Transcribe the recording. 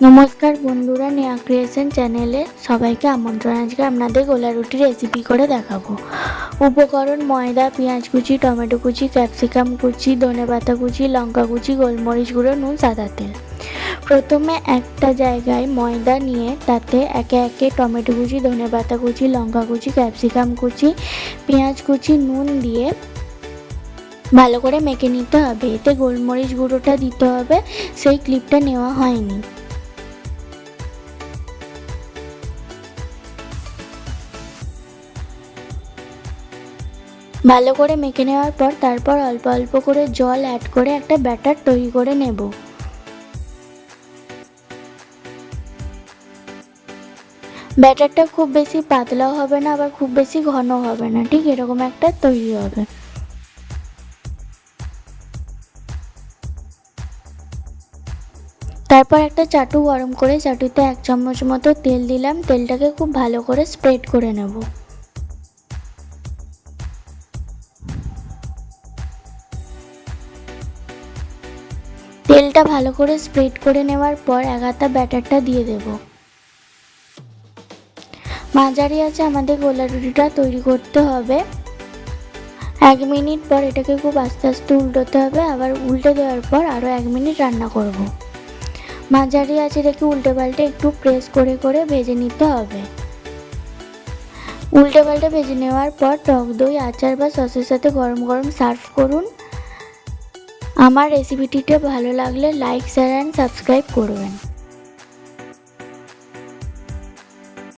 নমস্কার বন্ধুরা, নেহা ক্রিয়েশন চ্যানেলে সবাইকে আমন্ত্রণ। আজকে আপনাদের গোলা রুটি রেসিপি করে দেখাবো। উপকরণ: ময়দা, পেঁয়াজ কুচি, টমেটো কুচি, ক্যাপসিকাম কুচি, ধনেপাতা কুচি, লঙ্কা কুচি, গোলমরিচ গুঁড়ো, নুন, সাদা তেল। প্রথমে একটা জায়গায় ময়দা নিয়ে তাতে একে একে টমেটো কুচি, ধনেপাতা কুচি, লঙ্কা কুচি, ক্যাপসিকাম কুচি, পেঁয়াজ কুচি, নুন দিয়ে ভালো করে মেখে নিতে হবে। এতে গোলমরিচ গুঁড়োটা দিতে হবে, সেই ক্লিপটা নেওয়া হয়নি। ভালো করে মেখে নেওয়ার পর তারপর অল্প অল্প করে জল অ্যাড করে একটা ব্যাটার তৈরি করে নেব। ব্যাটারটা খুব বেশি পাতলাও হবে না, আবার খুব বেশি ঘন হবে না, ঠিক এরকম একটা তৈরি হবে। তারপর একটা চাটু গরম করে চাটুতে 1 চামচ মতো তেল দিলাম। তেলটাকে খুব ভালো করে স্প্রেড করে নেব। তেলটা ভালো করে স্প্রেড করে নেওয়ার পর এগাতা ব্যাটারটা দিয়ে দেব। মাঝারি আছে আমাদের গোলা রুটিটা তৈরি করতে হবে। 1 মিনিট পর এটাকে খুব আস্তে আস্তে উল্টোতে হবে। আবার উল্টে দেওয়ার পর আরও 1 মিনিট রান্না করব। মাঝারি আছে রেখে উল্টে পাল্টে একটু প্রেস করে করে ভেজে নিতে হবে। উল্টে পাল্টে ভেজে নেওয়ার পর টক দই, আচার বা সসের সাথে গরম গরম সার্ভ করুন। আমার রেসিপিটিটা ভালো লাগলে লাইক, শেয়ার অ্যান্ড সাবস্ক্রাইব করবেন।